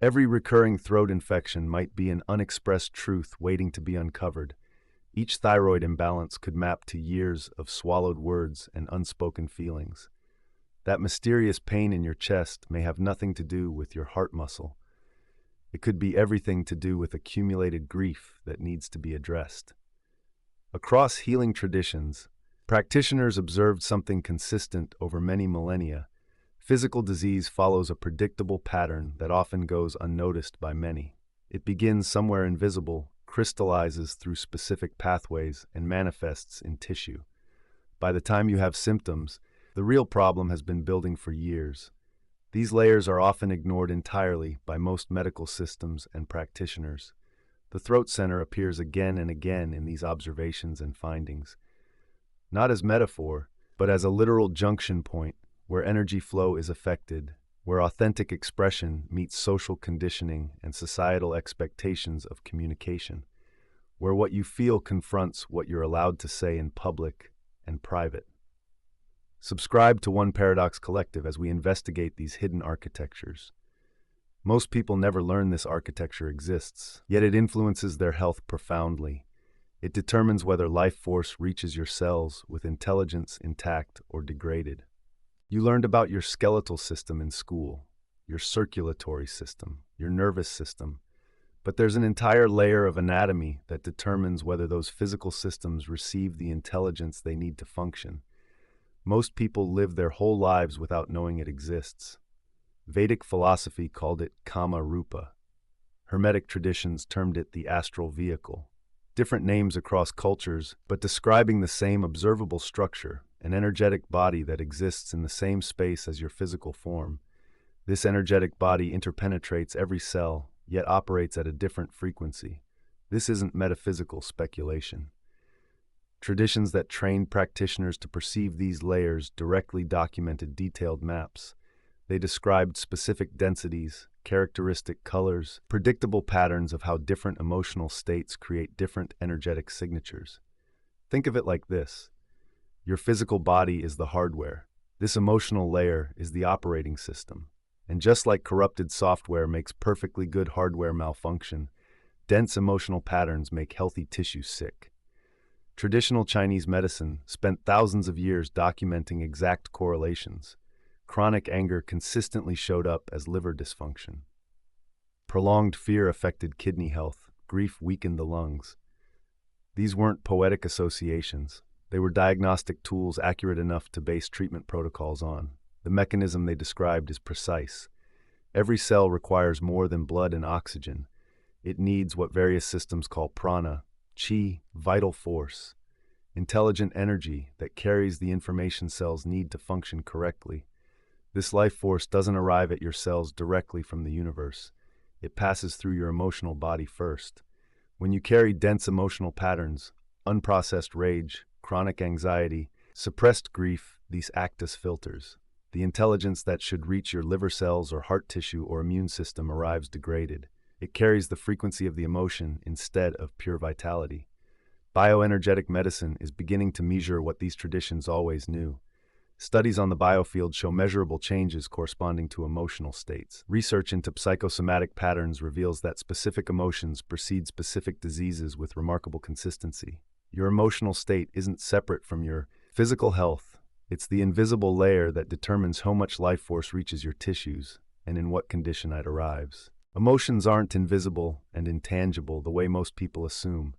Every recurring throat infection might be an unexpressed truth waiting to be uncovered. Each thyroid imbalance could map to years of swallowed words and unspoken feelings. That mysterious pain in your chest may have nothing to do with your heart muscle. It could be everything to do with accumulated grief that needs to be addressed. Across healing traditions, practitioners observed something consistent over many millennia. Physical disease follows a predictable pattern that often goes unnoticed by many. It begins somewhere invisible, crystallizes through specific pathways, and manifests in tissue. By the time you have symptoms, the real problem has been building for years. These layers are often ignored entirely by most medical systems and practitioners. The throat center appears again and again in these observations and findings, not as metaphor, but as a literal junction point where energy flow is affected, where authentic expression meets social conditioning and societal expectations of communication, where what you feel confronts what you're allowed to say in public and private. Subscribe to One Paradox Collective as we investigate these hidden architectures. Most people never learn this architecture exists, yet it influences their health profoundly. It determines whether life force reaches your cells with intelligence intact or degraded. You learned about your skeletal system in school, your circulatory system, your nervous system, but there's an entire layer of anatomy that determines whether those physical systems receive the intelligence they need to function. Most people live their whole lives without knowing it exists. Vedic philosophy called it kama rupa. Hermetic traditions termed it the astral vehicle. Different names across cultures, but describing the same observable structure, an energetic body that exists in the same space as your physical form. This energetic body interpenetrates every cell, yet operates at a different frequency. This isn't metaphysical speculation. Traditions that trained practitioners to perceive these layers directly documented detailed maps. They described specific densities, characteristic colors, predictable patterns of how different emotional states create different energetic signatures. Think of it like this. Your physical body is the hardware. This emotional layer is the operating system. And just like corrupted software makes perfectly good hardware malfunction, dense emotional patterns make healthy tissue sick. Traditional Chinese medicine spent thousands of years documenting exact correlations. Chronic anger consistently showed up as liver dysfunction. Prolonged fear affected kidney health. Grief weakened the lungs. These weren't poetic associations. They were diagnostic tools accurate enough to base treatment protocols on. The mechanism they described is precise. Every cell requires more than blood and oxygen. It needs what various systems call prana, chi, vital force, intelligent energy that carries the information cells need to function correctly. This life force doesn't arrive at your cells directly from the universe. It passes through your emotional body first. When you carry dense emotional patterns, unprocessed rage, chronic anxiety, suppressed grief, these act as filters. The intelligence that should reach your liver cells or heart tissue or immune system arrives degraded. It carries the frequency of the emotion instead of pure vitality. Bioenergetic medicine is beginning to measure what these traditions always knew. Studies on the biofield show measurable changes corresponding to emotional states. Research into psychosomatic patterns reveals that specific emotions precede specific diseases with remarkable consistency. Your emotional state isn't separate from your physical health. It's the invisible layer that determines how much life force reaches your tissues and in what condition it arrives. Emotions aren't invisible and intangible the way most people assume.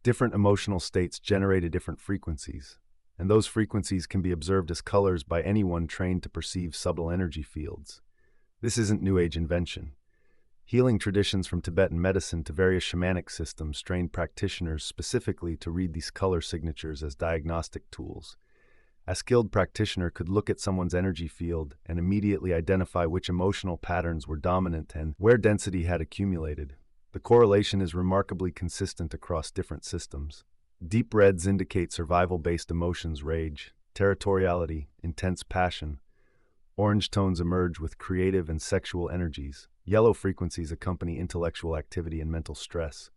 Different emotional states generate at different frequencies, and those frequencies can be observed as colors by anyone trained to perceive subtle energy fields. This isn't New Age invention. Healing traditions from Tibetan medicine to various shamanic systems trained practitioners specifically to read these color signatures as diagnostic tools. A skilled practitioner could look at someone's energy field and immediately identify which emotional patterns were dominant and where density had accumulated. The correlation is remarkably consistent across different systems. Deep reds indicate survival-based emotions: rage, territoriality, intense passion. Orange tones emerge with creative and sexual energies. Yellow frequencies accompany intellectual activity and mental stress.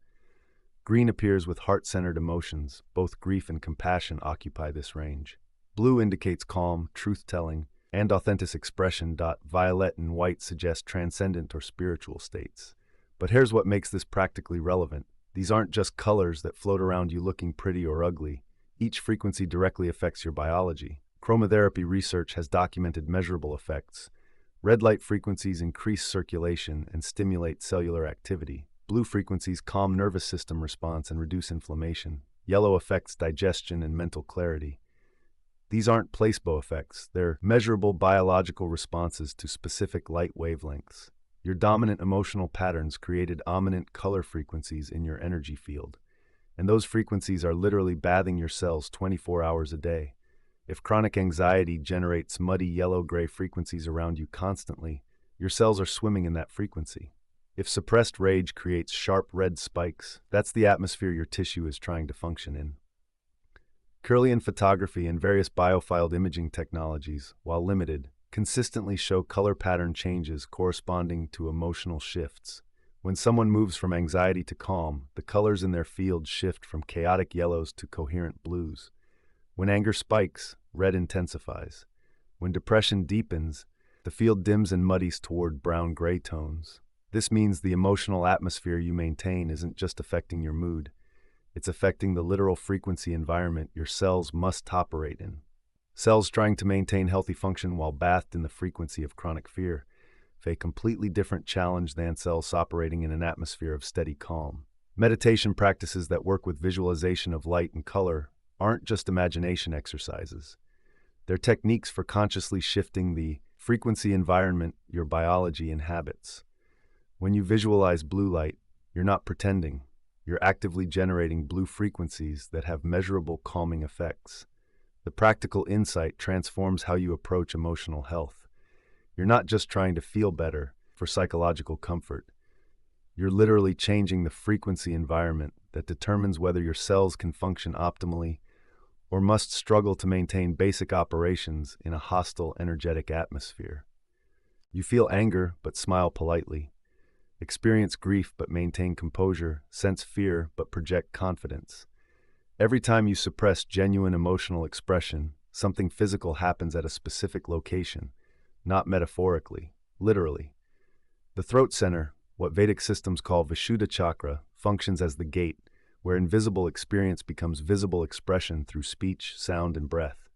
Green appears with heart-centered emotions. Both grief and compassion occupy this range. Blue indicates calm, truth-telling. and authentic expression. Violet and white suggest transcendent or spiritual states. But here's what makes this practically relevant. These aren't just colors that float around you looking pretty or ugly. Each frequency directly affects your biology. Chromotherapy research has documented measurable effects. Red light frequencies increase circulation and stimulate cellular activity. Blue frequencies calm nervous system response and reduce inflammation. Yellow affects digestion and mental clarity. These aren't placebo effects, they're measurable biological responses to specific light wavelengths. Your dominant emotional patterns created dominant color frequencies in your energy field, and those frequencies are literally bathing your cells 24 hours a day. If chronic anxiety generates muddy yellow-gray frequencies around you constantly, your cells are swimming in that frequency. If suppressed rage creates sharp red spikes, that's the atmosphere your tissue is trying to function in. Kirlian photography and various biofield imaging technologies, while limited, consistently show color pattern changes corresponding to emotional shifts. When someone moves from anxiety to calm, the colors in their field shift from chaotic yellows to coherent blues. When anger spikes, red intensifies. When depression deepens, the field dims and muddies toward brown-gray tones. This means the emotional atmosphere you maintain isn't just affecting your mood. It's affecting the literal frequency environment your cells must operate in. Cells trying to maintain healthy function while bathed in the frequency of chronic fear face a completely different challenge than cells operating in an atmosphere of steady calm. Meditation practices that work with visualization of light and color aren't just imagination exercises. They're techniques for consciously shifting the frequency environment your biology inhabits. When you visualize blue light, you're not pretending. You're actively generating blue frequencies that have measurable calming effects. The practical insight transforms how you approach emotional health. You're not just trying to feel better for psychological comfort. You're literally changing the frequency environment that determines whether your cells can function optimally or must struggle to maintain basic operations in a hostile, energetic atmosphere. You feel anger but smile politely. Experience grief but maintain composure, sense fear but project confidence. Every time you suppress genuine emotional expression, something physical happens at a specific location, not metaphorically, literally. The throat center, what Vedic systems call Vishuddha chakra, functions as the gate, where invisible experience becomes visible expression through speech, sound, and breath.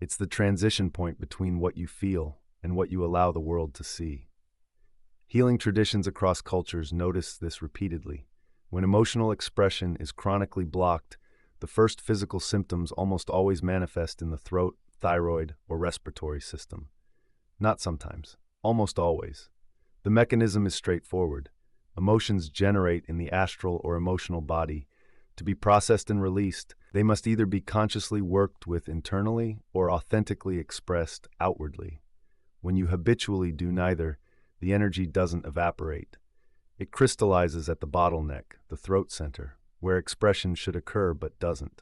It's the transition point between what you feel and what you allow the world to see. Healing traditions across cultures notice this repeatedly. When emotional expression is chronically blocked, the first physical symptoms almost always manifest in the throat, thyroid, or respiratory system. Not sometimes, almost always. The mechanism is straightforward. Emotions generate in the astral or emotional body. To be processed and released, they must either be consciously worked with internally or authentically expressed outwardly. When you habitually do neither, the energy doesn't evaporate. It crystallizes at the bottleneck, the throat center, where expression should occur but doesn't.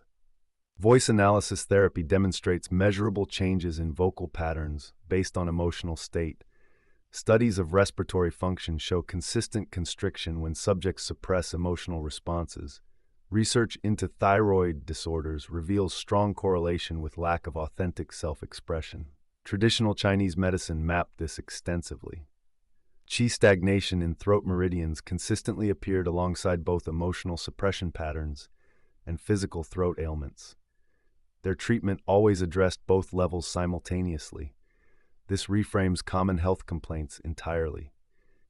Voice analysis therapy demonstrates measurable changes in vocal patterns based on emotional state. Studies of respiratory function show consistent constriction when subjects suppress emotional responses. Research into thyroid disorders reveals strong correlation with lack of authentic self-expression. Traditional Chinese medicine mapped this extensively. Qi stagnation in throat meridians consistently appeared alongside both emotional suppression patterns and physical throat ailments. Their treatment always addressed both levels simultaneously. This reframes common health complaints entirely.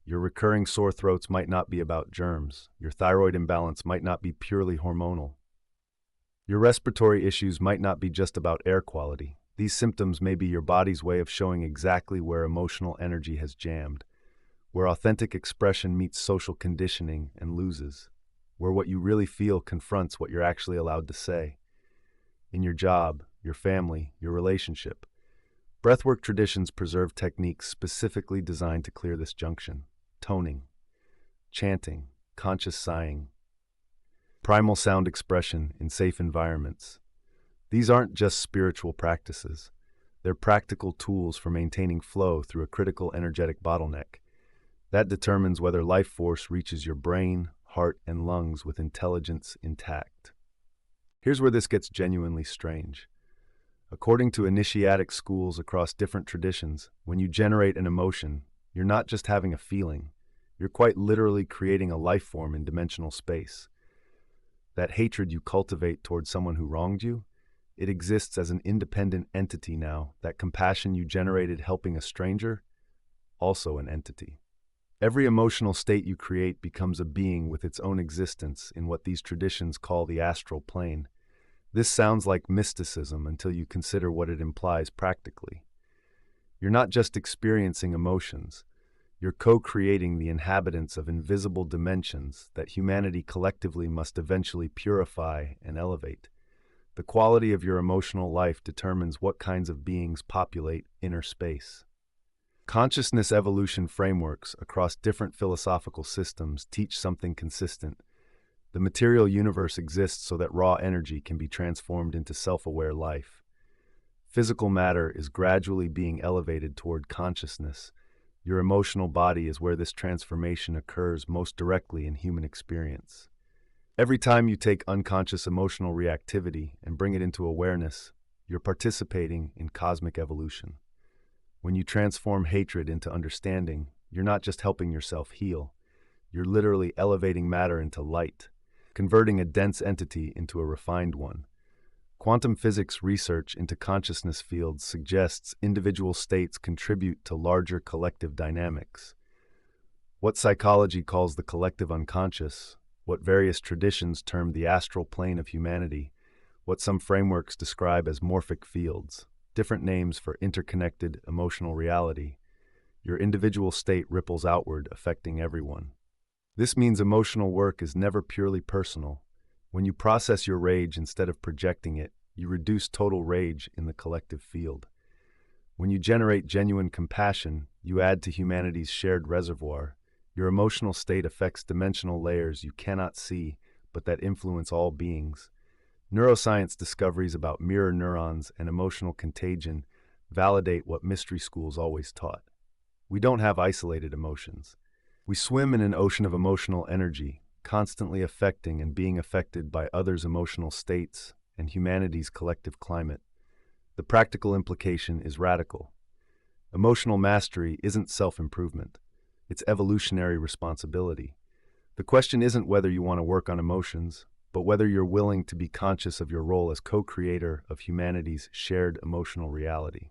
Your recurring sore throats might not be about germs. Your thyroid imbalance might not be purely hormonal. Your respiratory issues might not be just about air quality. These symptoms may be your body's way of showing exactly where emotional energy has jammed, where authentic expression meets social conditioning and loses, where what you really feel confronts what you're actually allowed to say. In your job, your family, your relationship, breathwork traditions preserve techniques specifically designed to clear this junction. Toning, chanting, conscious sighing, primal sound expression in safe environments. These aren't just spiritual practices. They're practical tools for maintaining flow through a critical energetic bottleneck. That determines whether life force reaches your brain, heart, and lungs with intelligence intact. Here's where this gets genuinely strange. According to initiatic schools across different traditions, when you generate an emotion, you're not just having a feeling, you're quite literally creating a life form in dimensional space. That hatred you cultivate towards someone who wronged you, it exists as an independent entity now. That compassion you generated helping a stranger, also an entity. Every emotional state you create becomes a being with its own existence in what these traditions call the astral plane. This sounds like mysticism until you consider what it implies practically. You're not just experiencing emotions, you're co-creating the inhabitants of invisible dimensions that humanity collectively must eventually purify and elevate. The quality of your emotional life determines what kinds of beings populate inner space. Consciousness evolution frameworks across different philosophical systems teach something consistent. The material universe exists so that raw energy can be transformed into self-aware life. Physical matter is gradually being elevated toward consciousness. Your emotional body is where this transformation occurs most directly in human experience. Every time you take unconscious emotional reactivity and bring it into awareness, you're participating in cosmic evolution. When you transform hatred into understanding, you're not just helping yourself heal, you're literally elevating matter into light, converting a dense entity into a refined one. Quantum physics research into consciousness fields suggests individual states contribute to larger collective dynamics. What psychology calls the collective unconscious, what various traditions term the astral plane of humanity, what some frameworks describe as morphic fields, different names for interconnected emotional reality. Your individual state ripples outward, affecting everyone. This means emotional work is never purely personal. When you process your rage instead of projecting it, you reduce total rage in the collective field. When you generate genuine compassion, you add to humanity's shared reservoir. Your emotional state affects dimensional layers you cannot see, but that influence all beings. Neuroscience discoveries about mirror neurons and emotional contagion validate what mystery schools always taught. We don't have isolated emotions. We swim in an ocean of emotional energy, constantly affecting and being affected by others' emotional states and humanity's collective climate. The practical implication is radical. Emotional mastery isn't self-improvement. It's evolutionary responsibility. The question isn't whether you want to work on emotions, but whether you're willing to be conscious of your role as co-creator of humanity's shared emotional reality.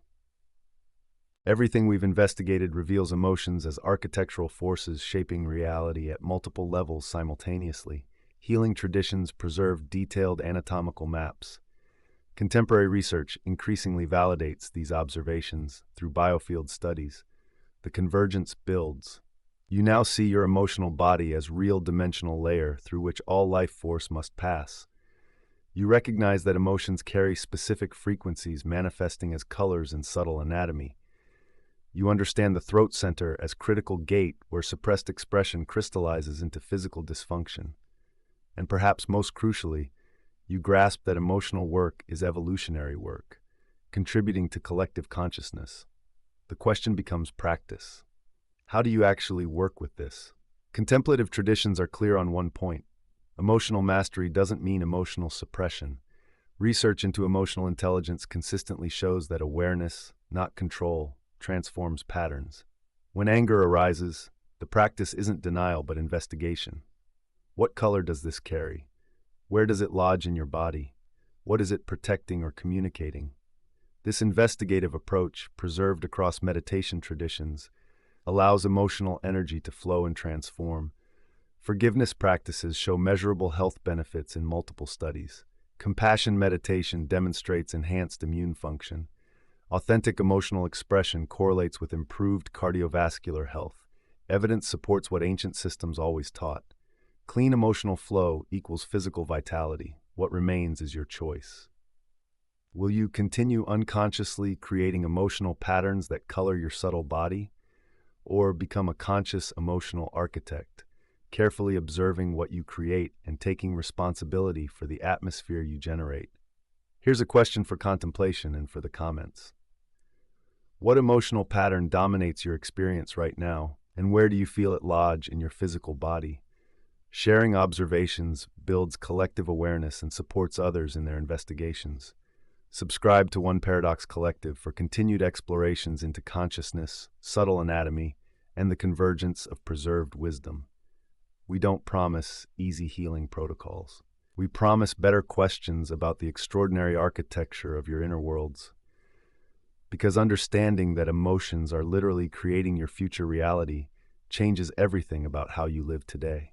Everything we've investigated reveals emotions as architectural forces shaping reality at multiple levels simultaneously. Healing traditions preserve detailed anatomical maps. Contemporary research increasingly validates these observations through biofield studies. The convergence builds. You now see your emotional body as real dimensional layer through which all life force must pass. You recognize that emotions carry specific frequencies manifesting as colors in subtle anatomy. You understand the throat center as critical gate where suppressed expression crystallizes into physical dysfunction. And perhaps most crucially, you grasp that emotional work is evolutionary work, contributing to collective consciousness. The question becomes practice. How do you actually work with this? Contemplative traditions are clear on one point. Emotional mastery doesn't mean emotional suppression. Research into emotional intelligence consistently shows that awareness, not control, transforms patterns. When anger arises, the practice isn't denial but investigation. What color does this carry? Where does it lodge in your body? What is it protecting or communicating? This investigative approach, preserved across meditation traditions, allows emotional energy to flow and transform. Forgiveness practices show measurable health benefits in multiple studies. Compassion meditation demonstrates enhanced immune function. Authentic emotional expression correlates with improved cardiovascular health. Evidence supports what ancient systems always taught. Clean emotional flow equals physical vitality. What remains is your choice. Will you continue unconsciously creating emotional patterns that color your subtle body, or become a conscious emotional architect, carefully observing what you create and taking responsibility for the atmosphere you generate? Here's a question for contemplation and for the comments. What emotional pattern dominates your experience right now, and where do you feel it lodge in your physical body? Sharing observations builds collective awareness and supports others in their investigations. Subscribe to One Paradox Collective for continued explorations into consciousness, subtle anatomy, and the convergence of preserved wisdom. We don't promise easy healing protocols. We promise better questions about the extraordinary architecture of your inner worlds. Because understanding that emotions are literally creating your future reality changes everything about how you live today.